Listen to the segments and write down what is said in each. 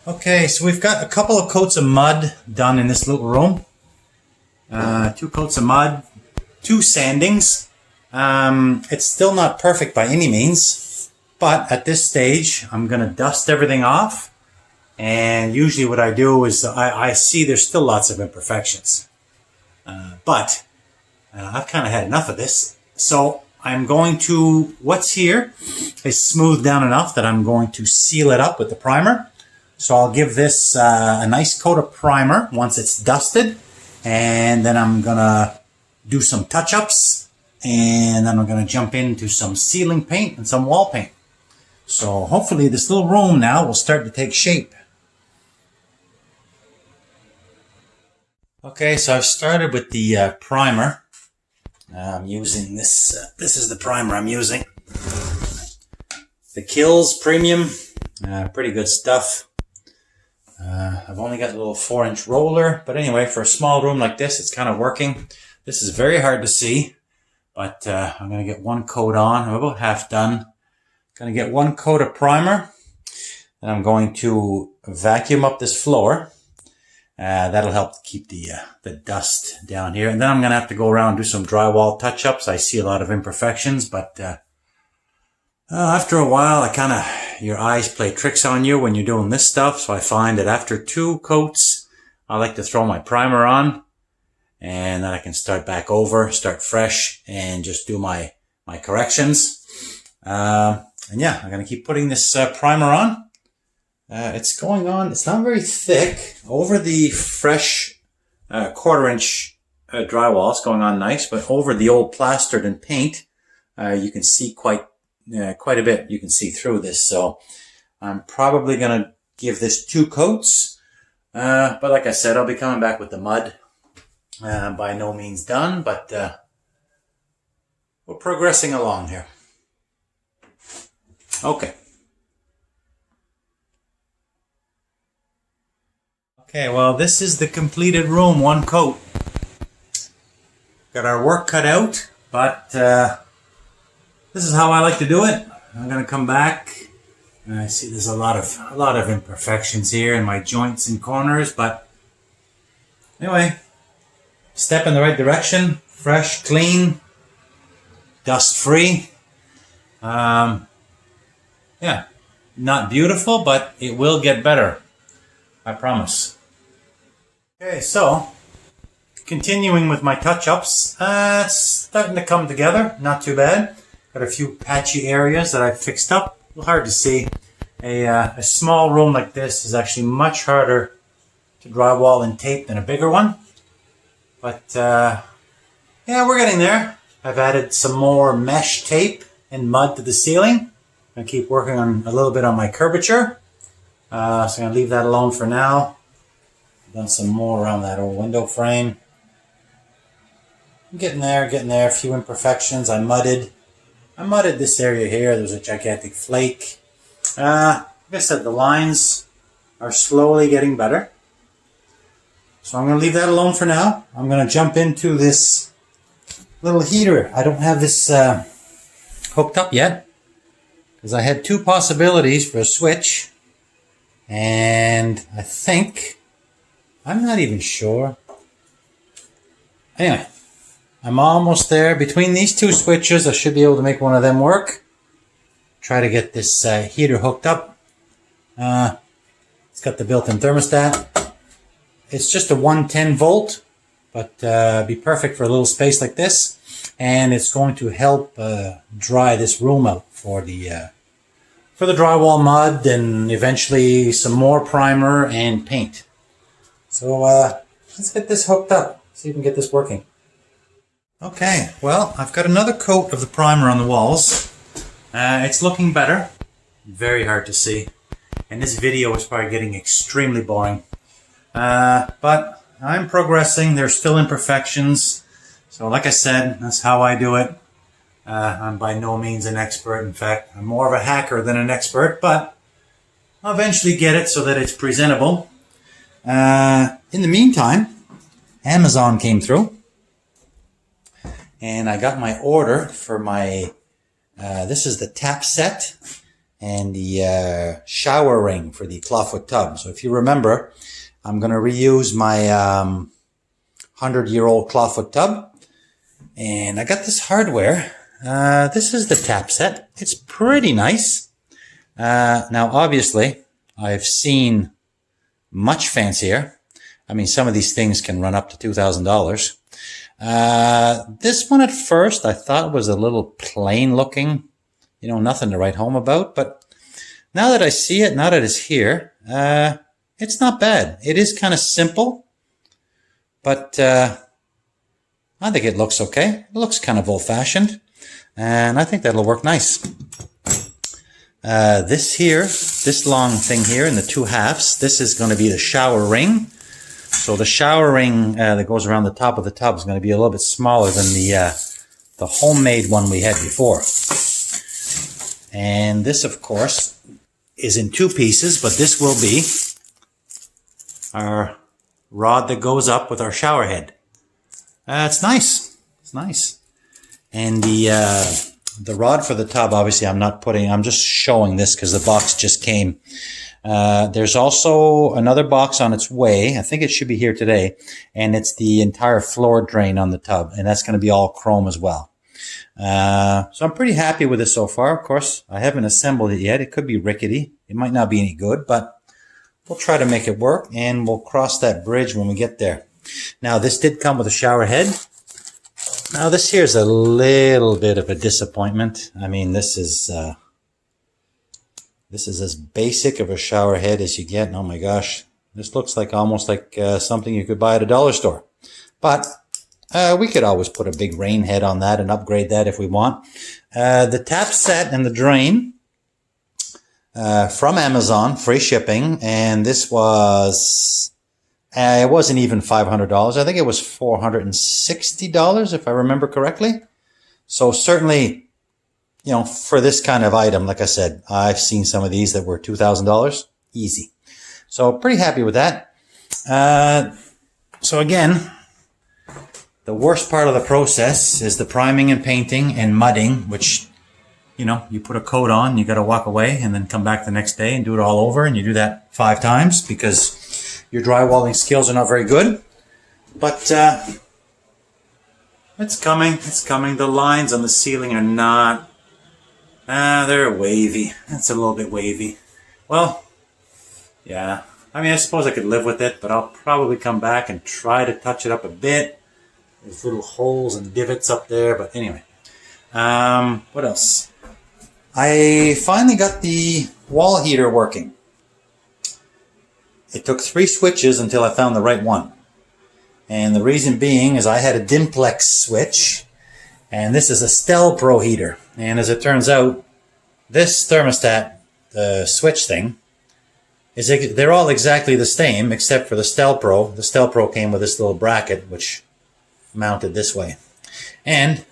Okay, so we've got a couple of coats of mud done in this little room. 2 coats of mud, 2 sandings. It's still not perfect by any means, but at this stage I'm going to dust everything off. And usually what I do is I see there's still lots of imperfections. But I've kind of had enough of this. So I'm going to, what's here is smoothed down enough that I'm going to seal it up with the primer. So I'll give this a nice coat of primer once it's dusted. And then I'm going to do some touch-ups. And then I'm going to jump into some ceiling paint and some wall paint. So hopefully this little room now will start to take shape. Okay, so I've started with the primer. I'm using this. This is the primer I'm using. The Kills Premium. Pretty good stuff. I've only got a little 4-inch roller. But anyway, for a small room like this, it's kind of working. This is very hard to see. But I'm going to get 1 coat on. I'm about half done. Going to get 1 coat of primer. And I'm going to vacuum up this floor. That'll help keep the dust down here. And then I'm going to have to go around and do some drywall touch-ups. I see a lot of imperfections, but after a while, your eyes play tricks on you when you're doing this stuff. So I find that after 2 coats, I like to throw my primer on, and then I can start back over, start fresh, and just do my corrections. And yeah, I'm going to keep putting this primer on. It's going on, it's not very thick. Over the fresh 1/4-inch drywall, it's going on nice, but over the old plastered and paint, you can see quite a bit. You can see through this, so I'm probably going to give this 2 coats. But like I said, I'll be coming back with the mud. By no means done, but we're progressing along here. Okay. Okay, well, this is the completed room, 1 coat. Got our work cut out, but this is how I like to do it. I'm going to come back. I see there's a lot of imperfections here in my joints and corners, but anyway, step in the right direction. Fresh, clean, dust-free. Yeah, not beautiful, but it will get better. I promise. Okay, so continuing with my touch-ups, it's starting to come together, not too bad. Got a few patchy areas that I've fixed up. A little hard to see. A small room like this is actually much harder to drywall and tape than a bigger one. But yeah, we're getting there. I've added some more mesh tape and mud to the ceiling. I'm going to keep working on a little bit on my curvature. So I'm going to leave that alone for now. Done some more around that old window frame. I'm getting there. A few imperfections. I mudded this area here. There was a gigantic flake. Like I said, the lines are slowly getting better. So I'm going to leave that alone for now. I'm going to jump into this little heater. I don't have this hooked up yet, because I had 2 possibilities for a switch. And I think, I'm not even sure. Anyway, I'm almost there. Between these 2 switches, I should be able to make one of them work. Try to get this heater hooked up. It's got the built-in thermostat. It's just a 110 volt, but be perfect for a little space like this. And it's going to help dry this room out for the drywall mud, and eventually some more primer and paint. So let's get this hooked up, see if we can get this working. Okay, well, I've got another coat of the primer on the walls. It's looking better. Very hard to see. And this video is probably getting extremely boring. But I'm progressing. There's still imperfections. So like I said, that's how I do it. I'm by no means an expert. In fact, I'm more of a hacker than an expert, but I'll eventually get it so that it's presentable. In the meantime, Amazon came through, and I got my order for my, this is the tap set, and the shower ring for the clawfoot tub. So if you remember, I'm going to reuse my 100-year-old clawfoot tub. And I got this hardware. This is the tap set. It's pretty nice. Now, obviously, I've seen much fancier. I mean, some of these things can run up to $2,000. This one at first I thought was a little plain looking, you know, nothing to write home about. But now that I see it, now that it's here, it's not bad. It is kind of simple, but I think it looks okay. It looks kind of old-fashioned, and I think that'll work nice. This long thing here in the two halves, this is going to be the shower ring. So the shower ring that goes around the top of the tub is going to be a little bit smaller than the homemade one we had before. And this, of course, is in two pieces, but this will be our rod that goes up with our shower head. It's nice. It's nice. And the rod for the tub, obviously, I'm just showing this because the box just came. There's also another box on its way. I think it should be here today. And it's the entire floor drain on the tub. And that's going to be all chrome as well. So I'm pretty happy with it so far. Of course, I haven't assembled it yet. It could be rickety. It might not be any good, but we'll try to make it work. And we'll cross that bridge when we get there. Now, this did come with a shower head. Now, this here is a little bit of a disappointment. I mean, this is as basic of a shower head as you get. Oh my gosh, this looks like almost like something you could buy at a dollar store. But we could always put a big rain head on that and upgrade that if we want. The tap set and the drain from Amazon, free shipping, and this was... it wasn't even $500. I think it was $460 if I remember correctly. So certainly, you know, for this kind of item, like I said, I've seen some of these that were $2,000 easy. So pretty happy with that. So again, the worst part of the process is the priming and painting and mudding, which, you know, you put a coat on, you got to walk away and then come back the next day and do it all over. And you do that 5 times because your drywalling skills are not very good, but it's coming. It's coming. The lines on the ceiling are not. They're wavy. It's a little bit wavy. Well, yeah. I mean, I suppose I could live with it, but I'll probably come back and try to touch it up a bit. There's little holes and divots up there, but anyway. What else? I finally got the wall heater working. It took 3 switches until I found the right one. And the reason being is I had a Dimplex switch, and this is a Stel Pro heater. And as it turns out, this thermostat, the switch thing, they're all exactly the same except for the Stel Pro. The Stel Pro came with this little bracket, which mounted this way. And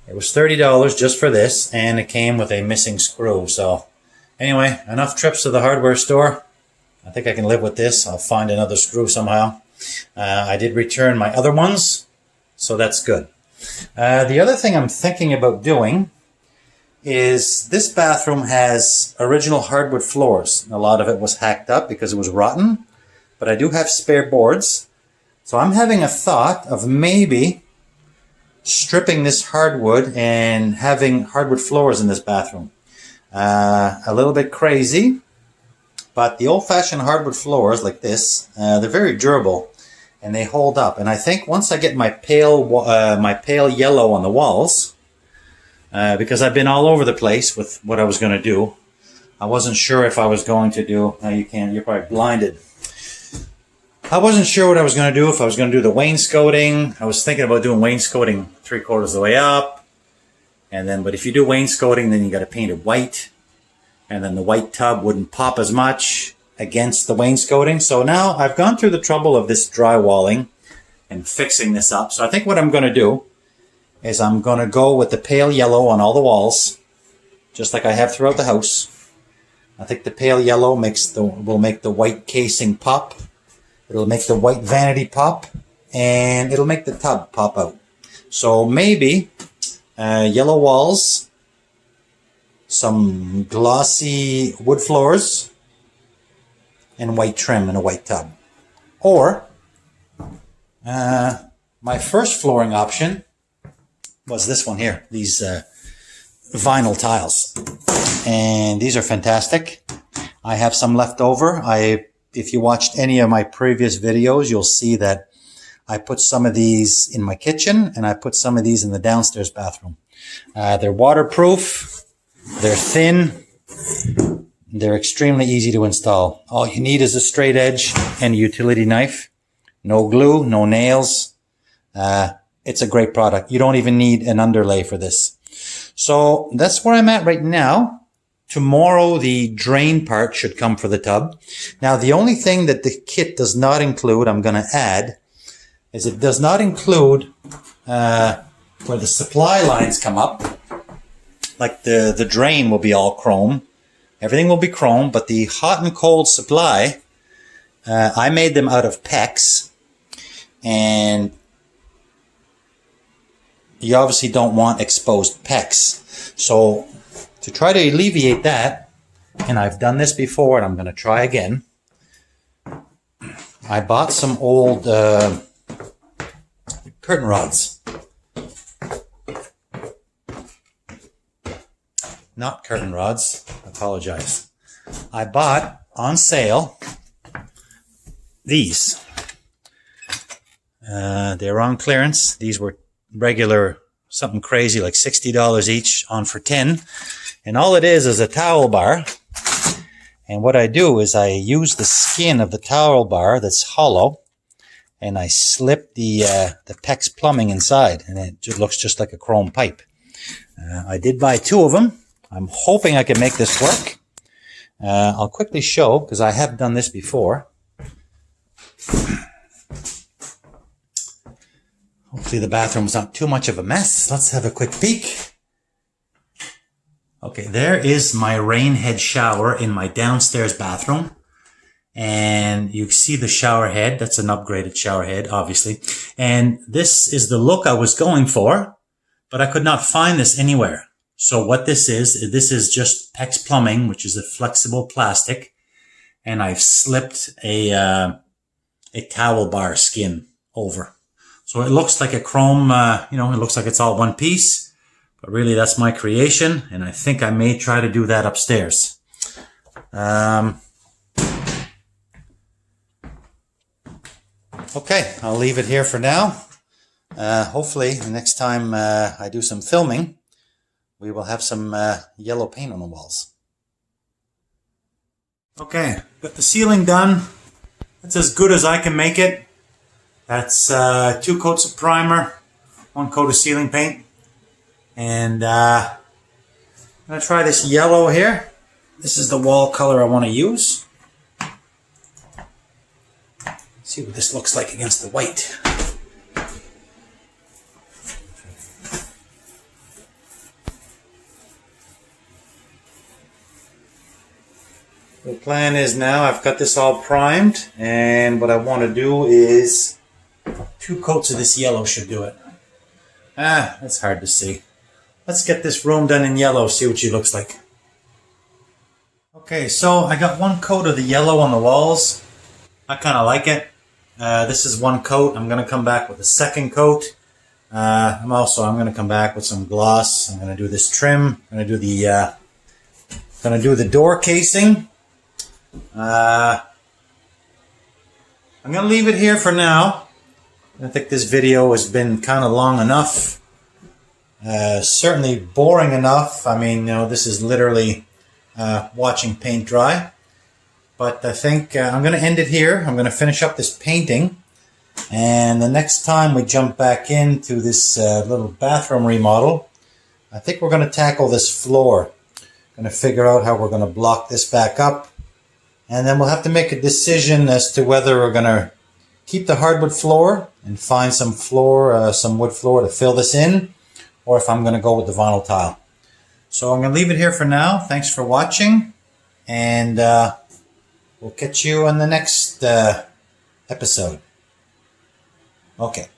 it was $30 just for this, and it came with a missing screw. So anyway, enough trips to the hardware store. I think I can live with this. I'll find another screw somehow. I did return my other ones, so that's good. The other thing I'm thinking about doing is this bathroom has original hardwood floors. A lot of it was hacked up because it was rotten, but I do have spare boards. So I'm having a thought of maybe stripping this hardwood and having hardwood floors in this bathroom. A little bit crazy. But the old-fashioned hardwood floors like this, they're very durable and they hold up. And I think once I get my pale yellow on the walls, because I've been all over the place with what I was going to do. I wasn't sure if I was going to do, you're probably blinded. I wasn't sure what I was going to do, if I was going to do the wainscoting. I was thinking about doing wainscoting 3/4 of the way up. But if you do wainscoting, then you got to paint it white. And then the white tub wouldn't pop as much against the wainscoting. So now I've gone through the trouble of this drywalling and fixing this up. So I think what I'm going to do is I'm going to go with the pale yellow on all the walls, just like I have throughout the house. I think the pale yellow will make the white casing pop. It'll make the white vanity pop, and it'll make the tub pop out. So maybe yellow walls some glossy wood floors, and white trim in a white tub. Or my first flooring option was this one here, these vinyl tiles. And these are fantastic. I have some left over. If you watched any of my previous videos, you'll see that I put some of these in my kitchen and I put some of these in the downstairs bathroom. They're waterproof, they're thin, they're extremely easy to install. All you need is a straight edge and a utility knife. No glue, no nails. It's a great product. You don't even need an underlay for this. So that's where I'm at right now. Tomorrow, the drain part should come for the tub. Now, the only thing that the kit does not include, I'm going to add, is it does not include where the supply lines come up. Like the drain will be all chrome. Everything will be chrome, but the hot and cold supply, I made them out of PEX. And you obviously don't want exposed PEX. So to try to alleviate that, and I've done this before and I'm going to try again, I bought some old curtain rods. Not curtain rods, I apologize. I bought on sale these. They're on clearance. These were regular, something crazy like $60 each, on for 10. And all it is a towel bar. And what I do is I use the skin of the towel bar that's hollow, and I slip the PEX plumbing inside, and it just looks just like a chrome pipe. I did buy 2 of them. I'm hoping I can make this work. I'll quickly show, because I have done this before. Hopefully the bathroom's not too much of a mess. Let's have a quick peek. Okay, there is my rain head shower in my downstairs bathroom. And you see the shower head. That's an upgraded shower head, obviously. And this is the look I was going for, but I could not find this anywhere. So what this is just PEX plumbing, which is a flexible plastic. And I've slipped a towel bar skin over. So it looks like a chrome, it looks like it's all one piece, but really that's my creation, and I think I may try to do that upstairs. Okay, I'll leave it here for now. Hopefully the next time I do some filming, we will have some yellow paint on the walls. Okay, got the ceiling done. That's as good as I can make it. That's 2 coats of primer, 1 coat of ceiling paint, and I'm going to try this yellow here. This is the wall color I want to use. See what this looks like against the white. The plan is now I've got this all primed, and what I want to do is 2 coats of this yellow should do it. That's hard to see. Let's get this room done in yellow, see what she looks like. Okay, so I got 1 coat of the yellow on the walls. I kind of like it. This is 1 coat. I'm going to come back with a 2nd coat. I'm going to come back with some gloss. I'm going to do this trim. I'm going to do the door casing. I'm going to leave it here for now. I think this video has been kind of long enough. Certainly boring enough. I mean, this is literally watching paint dry. But I think I'm going to end it here. I'm going to finish up this painting. And the next time we jump back into this little bathroom remodel, I think we're going to tackle this floor. Going to figure out how we're going to block this back up. And then we'll have to make a decision as to whether we're going to keep the hardwood floor and find some wood floor to fill this in, or if I'm going to go with the vinyl tile. So I'm going to leave it here for now. Thanks for watching, and we'll catch you on the next episode. Okay.